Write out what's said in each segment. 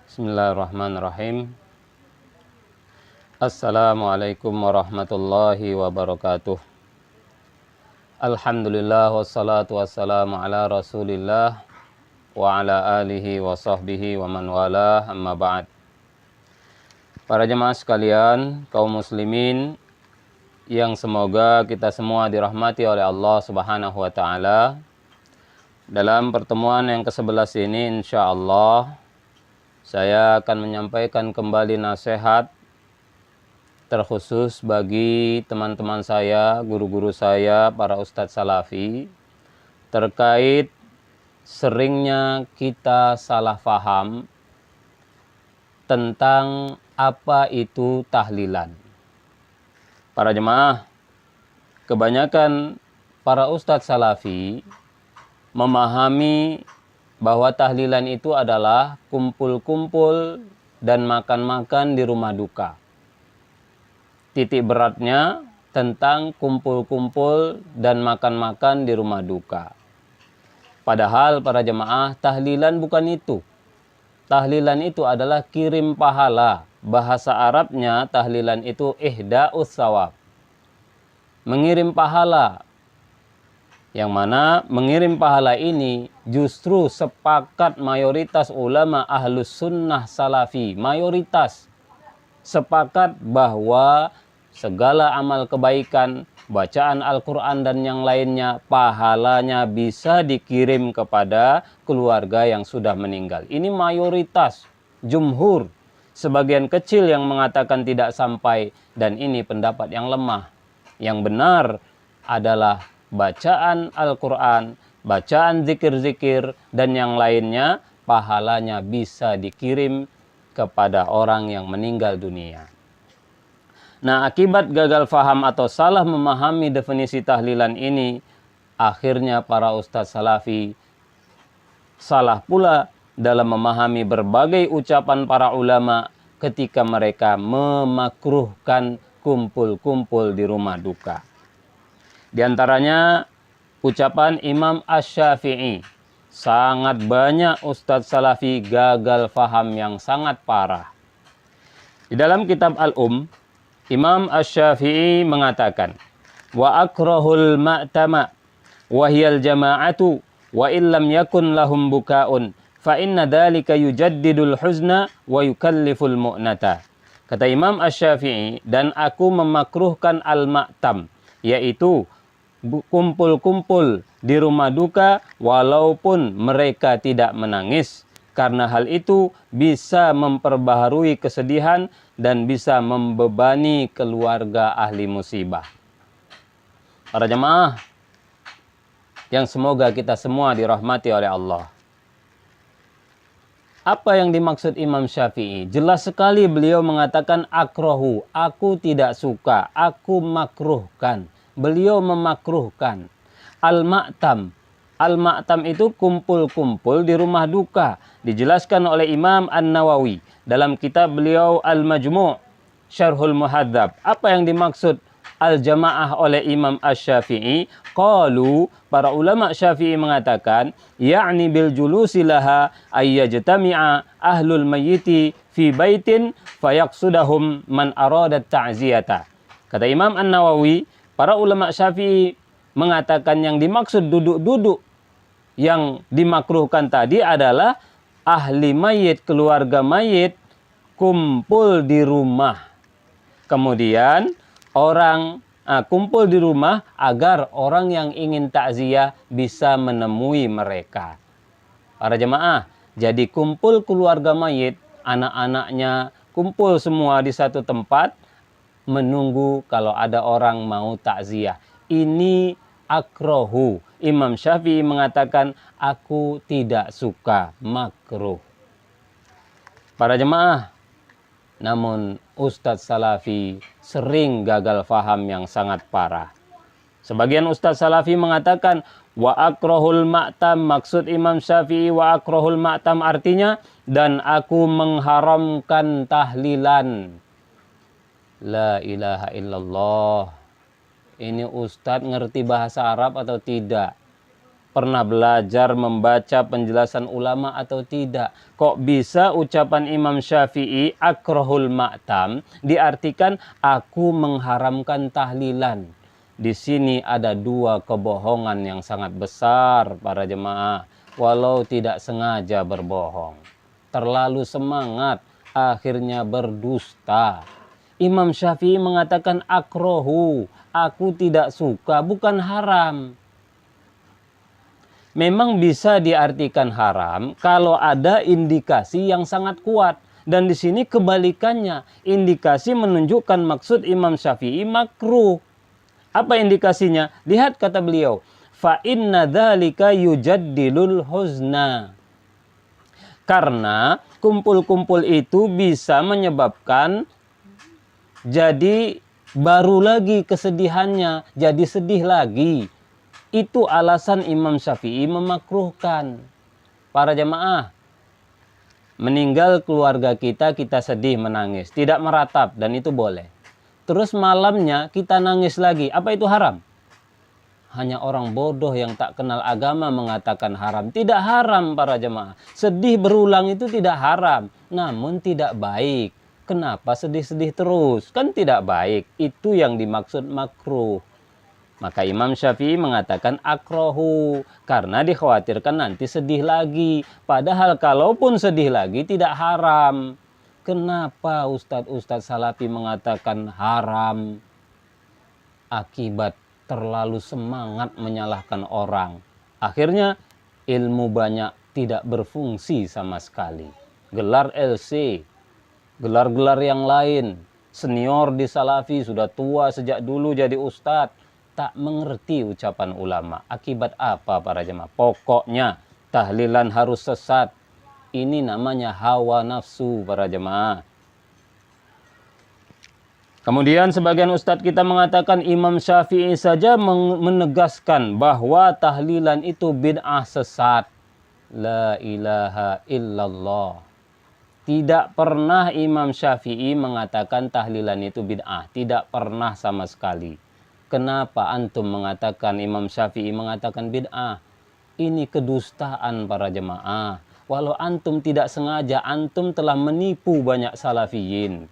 Bismillahirrahmanirrahim. Assalamualaikum warahmatullahi wabarakatuh. Alhamdulillah wassalatu wassalamu ala rasulillah wa ala alihi wa sahbihi wa man wala, amma ba'd. Para jemaah sekalian, kaum muslimin yang semoga kita semua dirahmati oleh Allah Subhanahu wa taala. Dalam pertemuan yang ke-11 ini insyaallah saya akan menyampaikan kembali nasihat terkhusus bagi teman-teman saya, guru-guru saya, para ustadz salafi, terkait seringnya kita salah faham tentang apa itu tahlilan. Para jemaah, kebanyakan para ustadz salafi memahami bahwa tahlilan itu adalah kumpul-kumpul dan makan-makan di rumah duka. Titik beratnya tentang kumpul-kumpul dan makan-makan di rumah duka. Padahal para jemaah, tahlilan bukan itu. Tahlilan itu adalah kirim pahala. Bahasa Arabnya tahlilan itu ihda'us sawab. Mengirim pahala. Yang mana mengirim pahala ini justru sepakat mayoritas ulama ahlus sunnah salafi. Mayoritas sepakat bahwa segala amal kebaikan, bacaan Al-Quran dan yang lainnya, pahalanya bisa dikirim kepada keluarga yang sudah meninggal. Ini mayoritas, jumhur. Sebagian kecil yang mengatakan tidak sampai, dan ini pendapat yang lemah. Yang benar adalah bacaan Al-Quran, bacaan zikir-zikir, dan yang lainnya, pahalanya bisa dikirim kepada orang yang meninggal dunia. Nah, akibat gagal faham atau salah memahami definisi tahlilan ini, akhirnya para ustadz salafi salah pula dalam memahami berbagai ucapan para ulama ketika mereka memakruhkan kumpul-kumpul di rumah duka. Di antaranya ucapan Imam Asy-Syafi'i. Sangat banyak ustadz salafi gagal faham yang sangat parah. Di dalam kitab Imam Asy-Syafi'i mengatakan, wa akrahul ma'tama wa hiyal jama'atu wa illam yakun lahum bukaun fa inna dhalika yujaddidul huzna wa yukalliful mu'nata. Kata Imam Asy-Syafi'i, dan aku memakruhkan al-ma'tam, yaitu kumpul-kumpul di rumah duka walaupun mereka tidak menangis, karena hal itu bisa memperbaharui kesedihan dan bisa membebani keluarga ahli musibah. Para jemaah yang semoga kita semua dirahmati oleh Allah. Apa yang dimaksud Imam Syafi'i? Jelas sekali beliau mengatakan akrahu, aku tidak suka, aku makruhkan. Beliau memakruhkan. Al-ma'tam. Al-ma'tam itu kumpul-kumpul di rumah duka. Dijelaskan oleh Imam An-Nawawi dalam kitab beliau Al-Majmu' Syarhul Muhadzab. Apa yang dimaksud al-jamaah oleh Imam Asy-Syafi'i? Qalu, para ulama Syafi'i mengatakan, ya'ni bil julusi laha ayyajtami'a ahlul mayyiti fi baitin fayaqsudahum man aradat ta'ziyata. Kata Imam An-Nawawi, para ulama Syafi'i mengatakan yang dimaksud duduk-duduk yang dimakruhkan tadi adalah ahli mayit, keluarga mayit kumpul di rumah. Kemudian orang kumpul di rumah agar orang yang ingin takziah bisa menemui mereka. Para jemaah, jadi kumpul keluarga mayit, anak-anaknya kumpul semua di satu tempat menunggu kalau ada orang mau takziah. Ini akrahu. Imam Syafi'i mengatakan aku tidak suka, makruh. Para jemaah, namun ustadz salafi sering gagal faham yang sangat parah. Sebagian ustadz salafi mengatakan wa akrahul ma'tam, maksud Imam Syafi'i wa akrahul ma'tam artinya dan aku mengharamkan tahlilan. La ilaha illallah. Ini ustadz ngerti bahasa Arab atau tidak? Pernah belajar membaca penjelasan ulama atau tidak? Kok bisa ucapan Imam Syafi'i akrahul ma'tam diartikan aku mengharamkan tahlilan? Di sini ada dua kebohongan yang sangat besar para jemaah. Walau tidak sengaja berbohong. Terlalu semangat akhirnya berdusta. Imam Syafi'i mengatakan akrahu, aku tidak suka, bukan haram. Memang bisa diartikan haram kalau ada indikasi yang sangat kuat. Dan di sini kebalikannya, indikasi menunjukkan maksud Imam Syafi'i makruh. Apa indikasinya? Lihat kata beliau, fa inna dzalika yujaddilul huzna. Karena kumpul-kumpul itu bisa menyebabkan jadi baru lagi kesedihannya, jadi sedih lagi. Itu alasan Imam Syafi'i memakruhkan. Para jemaah, meninggal keluarga kita, kita sedih menangis. Tidak meratap dan itu boleh. Terus malamnya kita nangis lagi. Apa itu haram? Hanya orang bodoh yang tak kenal agama mengatakan haram. Tidak haram para jemaah. Sedih berulang itu tidak haram. Namun tidak baik. Kenapa sedih-sedih terus? Kan tidak baik. Itu yang dimaksud makruh. Maka Imam Syafi'i mengatakan akrahu karena dikhawatirkan nanti sedih lagi. Padahal kalaupun sedih lagi tidak haram. Kenapa Ustadz Salafi mengatakan haram? Akibat terlalu semangat menyalahkan orang. Akhirnya ilmu banyak tidak berfungsi sama sekali. Gelar LC, gelar-gelar yang lain. Senior di Salafi sudah tua sejak dulu jadi ustadz. Tak mengerti ucapan ulama. Akibat apa para jemaah? Pokoknya tahlilan harus sesat. Ini namanya hawa nafsu para jemaah. Kemudian sebagian ustadz kita mengatakan Imam Syafi'i saja menegaskan bahwa tahlilan itu bid'ah sesat. La ilaha illallah. Tidak pernah Imam Syafi'i mengatakan tahlilan itu bid'ah. Tidak pernah sama sekali. Kenapa antum mengatakan Imam Syafi'i mengatakan bid'ah? Ini kedustaan para jemaah. Walau antum tidak sengaja, antum telah menipu banyak salafiyin.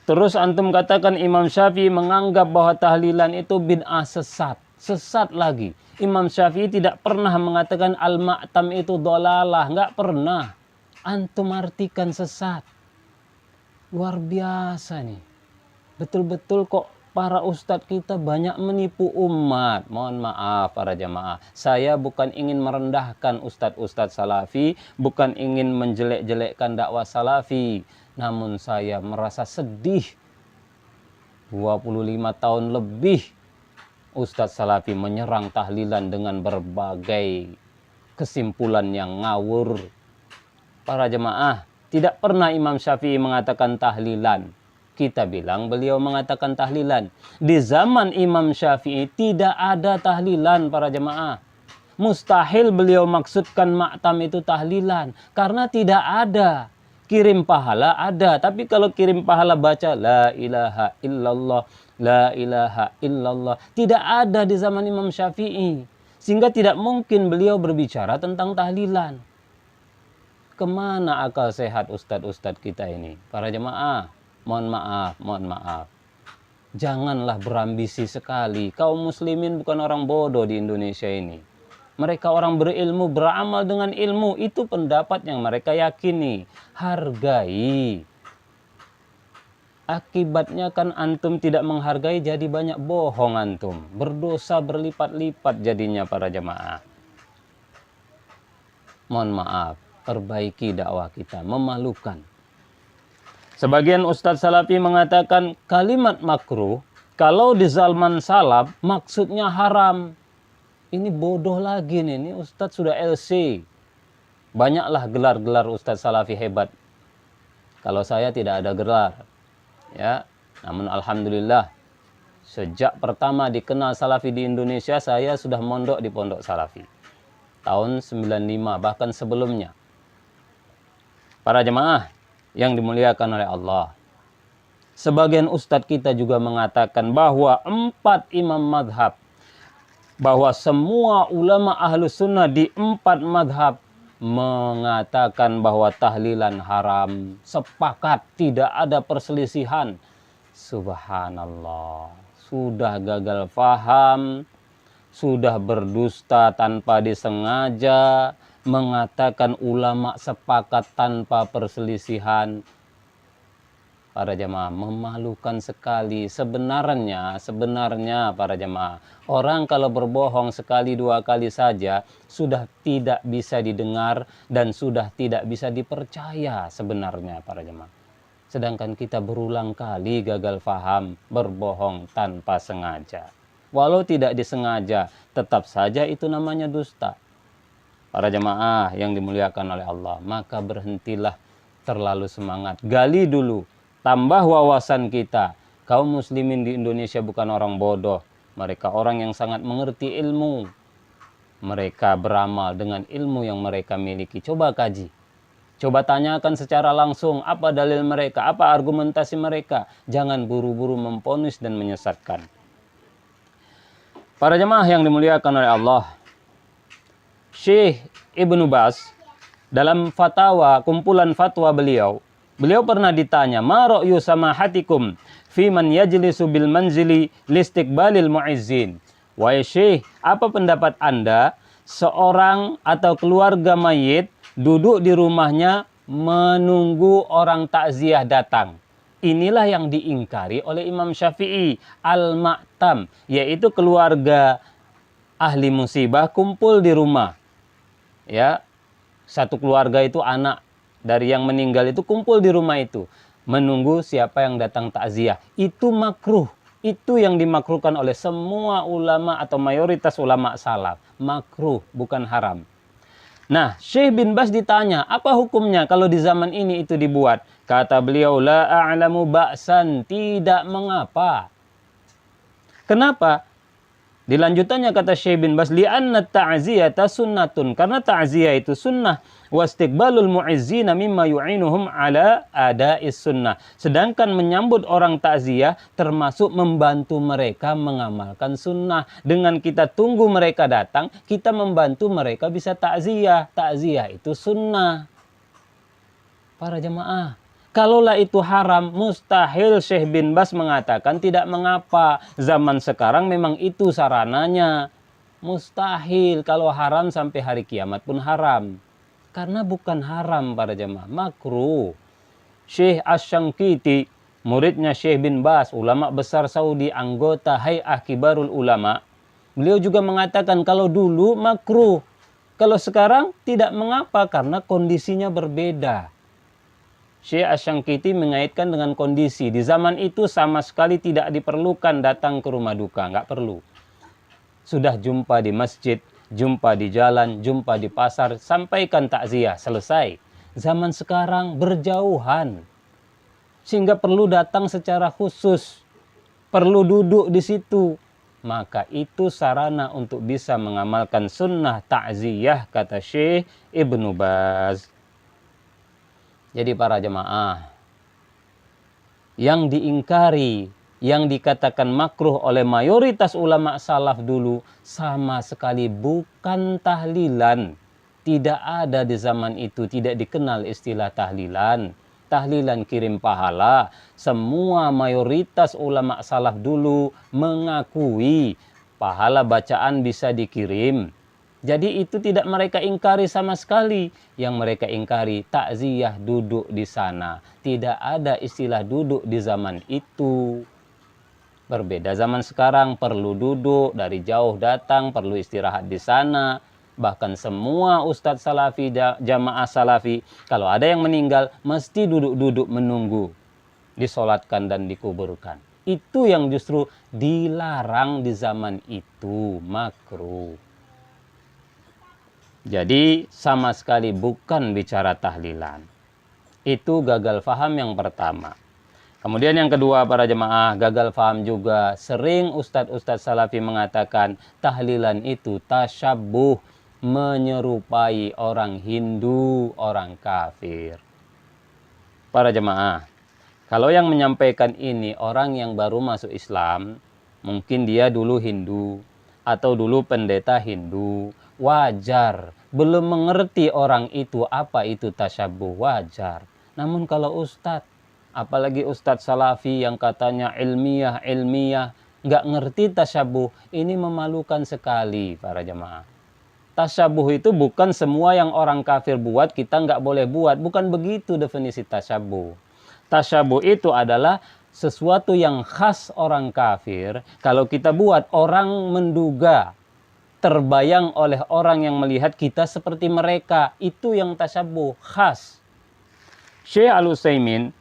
Terus antum katakan Imam Syafi'i menganggap bahwa tahlilan itu bid'ah sesat. Sesat lagi. Imam Syafi'i tidak pernah mengatakan al-ma'tam itu dhalalah. Nggak pernah. Antum artikan sesat. Luar biasa nih. Betul-betul kok para ustadz kita banyak menipu umat. Mohon maaf para jamaah. Saya bukan ingin merendahkan ustadz-ustadz salafi. Bukan ingin menjelek-jelekkan dakwah salafi. Namun saya merasa sedih. 25 tahun lebih ustadz salafi menyerang tahlilan dengan berbagai kesimpulan yang ngawur. Para jamaah, tidak pernah Imam Syafi'i mengatakan tahlilan. Kita bilang beliau mengatakan tahlilan. Di zaman Imam Syafi'i tidak ada tahlilan para jemaah. Mustahil beliau maksudkan maktam itu tahlilan. Karena tidak ada. Kirim pahala ada. Tapi kalau kirim pahala baca la ilaha illallah. La ilaha illallah. Tidak ada di zaman Imam Syafi'i. Sehingga tidak mungkin beliau berbicara tentang tahlilan. Kemana akal sehat ustadz-ustadz kita ini? Para jemaah. Mohon maaf. Janganlah berambisi sekali. Kaum muslimin bukan orang bodoh di Indonesia ini. Mereka orang berilmu, beramal dengan ilmu. Itu pendapat yang mereka yakini. Hargai. Akibatnya kan antum tidak menghargai, jadi banyak bohong antum. Berdosa berlipat-lipat jadinya para jemaah. Mohon maaf, perbaiki dakwah kita. Memalukan. Sebagian ustadz salafi mengatakan kalimat makruh kalau di zaman salaf maksudnya haram. Ini bodoh lagi nih, ini ustadz sudah LC. Banyaklah gelar-gelar ustadz salafi hebat. Kalau saya tidak ada gelar. Ya, namun alhamdulillah sejak pertama dikenal salafi di Indonesia saya sudah mondok di pondok salafi. Tahun 95 bahkan sebelumnya. Para jemaah yang dimuliakan oleh Allah. Sebagian ustadz kita juga mengatakan bahwa 4 imam madhab bahwa semua ulama ahlus sunnah di 4 madhab mengatakan bahwa tahlilan haram. Sepakat, tidak ada perselisihan. Subhanallah, sudah gagal faham, sudah berdusta tanpa disengaja, mengatakan ulama sepakat tanpa perselisihan. Para jemaah, memalukan sekali. Sebenarnya para jemaah, orang kalau berbohong sekali dua kali saja sudah tidak bisa didengar dan sudah tidak bisa dipercaya sebenarnya para jemaah. Sedangkan kita berulang kali gagal faham, berbohong tanpa sengaja. Walau tidak disengaja, tetap saja itu namanya dusta. Para jemaah yang dimuliakan oleh Allah, maka berhentilah terlalu semangat. Gali dulu, tambah wawasan kita. Kaum muslimin di Indonesia bukan orang bodoh. Mereka orang yang sangat mengerti ilmu. Mereka beramal dengan ilmu yang mereka miliki. Coba kaji. Coba tanyakan secara langsung apa dalil mereka, apa argumentasi mereka. Jangan buru-buru memponis dan menyesatkan. Para jemaah yang dimuliakan oleh Allah, Syekh Ibnu Baz dalam fatwa, kumpulan fatwa beliau pernah ditanya, "Ma ra'yu samahatikum fi man yajlisu bil manzili listiqbalil mu'izzin?" Wahai Syekh, apa pendapat Anda seorang atau keluarga mayit duduk di rumahnya menunggu orang takziah datang? Inilah yang diingkari oleh Imam Syafi'i, al-ma'tam, yaitu keluarga ahli musibah kumpul di rumah. Ya, satu keluarga itu anak dari yang meninggal itu kumpul di rumah itu menunggu siapa yang datang takziah. Itu makruh. Itu yang dimakruhkan oleh semua ulama atau mayoritas ulama salaf. Makruh, bukan haram. Nah, Syekh bin Baz ditanya, apa hukumnya kalau di zaman ini itu dibuat? Kata beliau, la a'lamu ba'san, tidak mengapa. Kenapa? Dilanjutannya kata Syekh bin Baz, li'anna ta'ziyata sunnatun, karena ta'ziyah itu sunnah, wastiqbalul mu'izzina mimma yu'inuhum ala ada'is sunnah. Sedangkan menyambut orang ta'ziyah termasuk membantu mereka mengamalkan sunnah. Dengan kita tunggu mereka datang, kita membantu mereka bisa ta'ziyah. Ta'ziyah itu sunnah. Para jemaah, kalaulah itu haram, mustahil Syekh bin Baz mengatakan tidak mengapa. Zaman sekarang memang itu sarananya. Mustahil, kalau haram sampai hari kiamat pun haram. Karena bukan haram para jemaah, makruh. Syekh Asy-Syanqiti, muridnya Syekh bin Baz, ulama besar Saudi, anggota Hay'ah Kibarul Ulama. Beliau juga mengatakan kalau dulu makruh. Kalau sekarang tidak mengapa karena kondisinya berbeda. Syekh Asy-Syanqiti mengaitkan dengan kondisi. Di zaman itu sama sekali tidak diperlukan datang ke rumah duka. Nggak perlu. Sudah jumpa di masjid, jumpa di jalan, jumpa di pasar, sampaikan takziah, selesai. Zaman sekarang berjauhan. Sehingga perlu datang secara khusus. Perlu duduk di situ. Maka itu sarana untuk bisa mengamalkan sunnah takziah, kata Syekh Ibnu Baz. Jadi para jemaah, yang diingkari, yang dikatakan makruh oleh mayoritas ulama salaf dulu sama sekali bukan tahlilan. Tidak ada di zaman itu, tidak dikenal istilah tahlilan. Tahlilan kirim pahala. Semua mayoritas ulama salaf dulu mengakui pahala bacaan bisa dikirim. Jadi itu tidak mereka ingkari sama sekali. Yang mereka ingkari takziah duduk di sana. Tidak ada istilah duduk di zaman itu. Berbeda zaman sekarang, perlu duduk, dari jauh datang, perlu istirahat di sana. Bahkan semua ustadz salafi, jamaah salafi, kalau ada yang meninggal, mesti duduk-duduk menunggu. Disolatkan dan dikuburkan. Itu yang justru dilarang di zaman itu, makruh. Jadi sama sekali bukan bicara tahlilan. Itu gagal faham yang pertama. Kemudian yang kedua para jemaah, gagal faham juga. Sering ustadz-ustadz salafi mengatakan tahlilan itu tasyabbuh, menyerupai orang Hindu, orang kafir. Para jemaah, kalau yang menyampaikan ini orang yang baru masuk Islam, mungkin dia dulu Hindu, atau dulu pendeta Hindu, wajar. Belum mengerti orang itu apa itu tasyabuh, wajar. Namun kalau ustadz, apalagi ustadz salafi yang katanya ilmiah, nggak ngerti tasyabuh, ini memalukan sekali para jemaah. Tasyabuh itu bukan semua yang orang kafir buat, kita nggak boleh buat. Bukan begitu definisi tasyabuh. Tasyabuh itu adalah sesuatu yang khas orang kafir. Kalau kita buat, orang menduga, terbayang oleh orang yang melihat kita seperti mereka. Itu yang tasyabuh, khas. Syekh Al-Utsaimin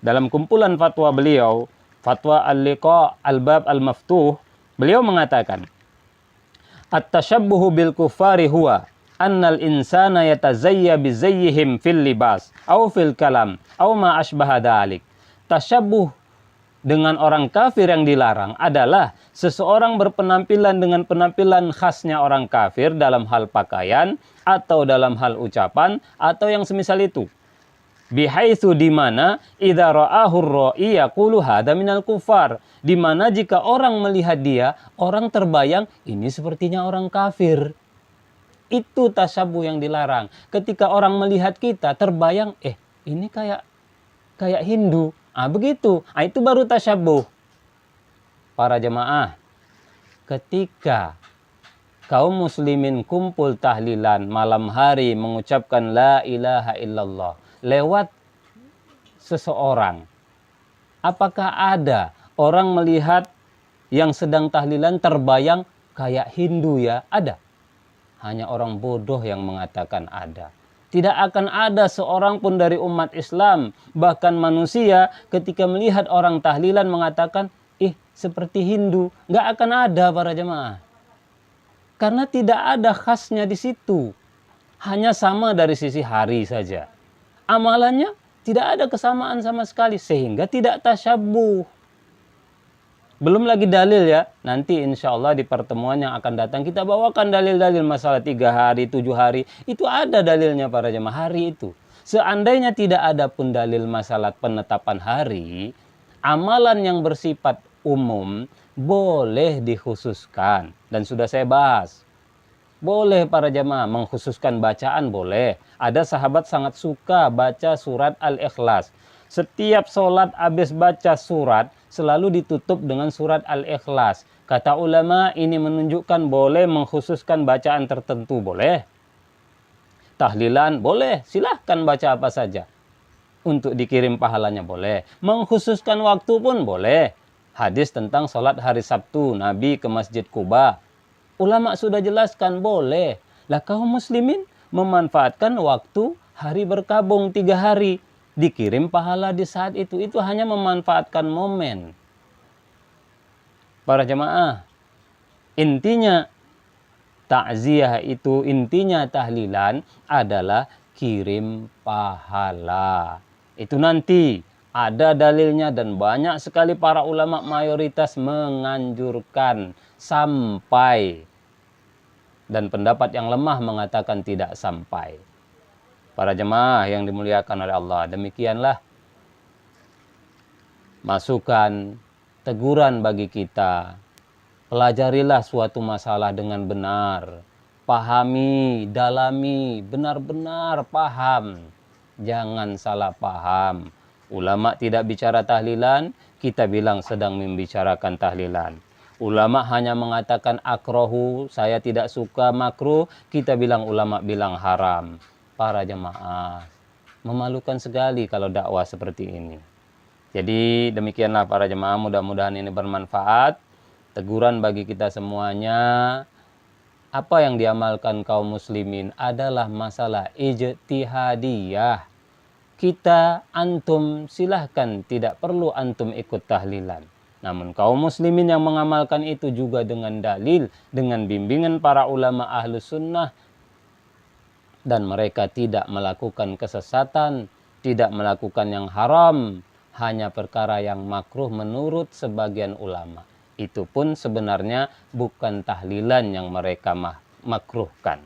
dalam kumpulan fatwa beliau, Fatwa Al-Liqa Al-Bab Al-Maftuh, beliau mengatakan, At-tashabbuhu bil kuffari huwa annal insana yatazayya bizayyihim fil libas au fil kalam au ma asbaha dzalik. Tashabbuh dengan orang kafir yang dilarang adalah seseorang berpenampilan dengan penampilan khasnya orang kafir dalam hal pakaian atau dalam hal ucapan atau yang semisal itu. Bihaitsu di mana idza ra'ahu ar-ra'i yaqulu hadza minal kufar, di mana jika orang melihat dia, orang terbayang ini sepertinya orang kafir. Itu tasyabuh yang dilarang. Ketika orang melihat kita terbayang ini kayak Hindu. Begitu. Itu baru tasyabuh. Para jemaah, ketika kaum muslimin kumpul tahlilan malam hari mengucapkan la ilaha illallah lewat seseorang, apakah ada orang melihat yang sedang tahlilan terbayang kayak Hindu ya? Ada. Hanya orang bodoh yang mengatakan ada. Tidak akan ada seorang pun dari umat Islam, bahkan manusia, ketika melihat orang tahlilan mengatakan, seperti Hindu. Nggak akan ada para jemaah. Karena tidak ada khasnya di situ. Hanya sama dari sisi hari saja. Amalannya tidak ada kesamaan sama sekali, sehingga tidak tasyabuh. Belum lagi dalil ya, nanti insya Allah di pertemuan yang akan datang kita bawakan dalil-dalil masalah 3 hari, 7 hari. Itu ada dalilnya para jemaah, hari itu. Seandainya tidak ada pun dalil masalah penetapan hari, amalan yang bersifat umum boleh dikhususkan. Dan sudah saya bahas. Boleh para jemaah mengkhususkan bacaan, boleh. Ada sahabat sangat suka baca surat Al-Ikhlas. Setiap sholat habis baca surat selalu ditutup dengan surat Al-Ikhlas. Kata ulama ini menunjukkan boleh mengkhususkan bacaan tertentu, boleh. Tahlilan boleh, silahkan baca apa saja. Untuk dikirim pahalanya boleh. Mengkhususkan waktu pun boleh. Hadis tentang sholat hari Sabtu, Nabi ke Masjid Quba. Ulama sudah jelaskan boleh. Lah kaum muslimin memanfaatkan waktu hari berkabung 3 hari. Dikirim pahala di saat itu. Itu hanya memanfaatkan momen. Para jemaah, intinya takziah itu, intinya tahlilan adalah kirim pahala. Itu nanti ada dalilnya dan banyak sekali para ulama mayoritas menganjurkan sampai. Dan pendapat yang lemah mengatakan tidak sampai. Para jemaah yang dimuliakan oleh Allah, demikianlah masukan, teguran bagi kita. Pelajarilah suatu masalah dengan benar. Pahami, dalami, benar-benar paham. Jangan salah paham. Ulama tidak bicara tahlilan, kita bilang sedang membicarakan tahlilan. Ulama hanya mengatakan akrohu, saya tidak suka, makruh, kita bilang ulama bilang haram. Para jemaah, memalukan sekali kalau dakwah seperti ini. Jadi demikianlah para jemaah, mudah-mudahan ini bermanfaat. Teguran bagi kita semuanya. Apa yang diamalkan kaum muslimin adalah masalah ijtihadiyah. Kita, antum, silahkan, tidak perlu antum ikut tahlilan. Namun kaum muslimin yang mengamalkan itu juga dengan dalil, dengan bimbingan para ulama ahlus sunnah, dan mereka tidak melakukan kesesatan, tidak melakukan yang haram, hanya perkara yang makruh menurut sebagian ulama. Itu pun sebenarnya bukan tahlilan yang mereka makruhkan.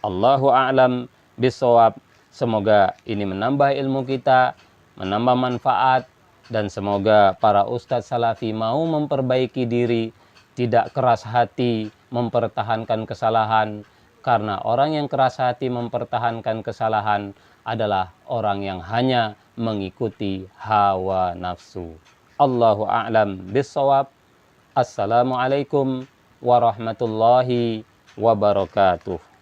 Allahu a'lam bishawab. Semoga ini menambah ilmu kita, menambah manfaat, dan semoga para ustadz salafi mau memperbaiki diri, tidak keras hati mempertahankan kesalahan, karena orang yang keras hati mempertahankan kesalahan adalah orang yang hanya mengikuti hawa nafsu. Allahu a'lam bissawab. Assalamualaikum warahmatullahi wabarakatuh.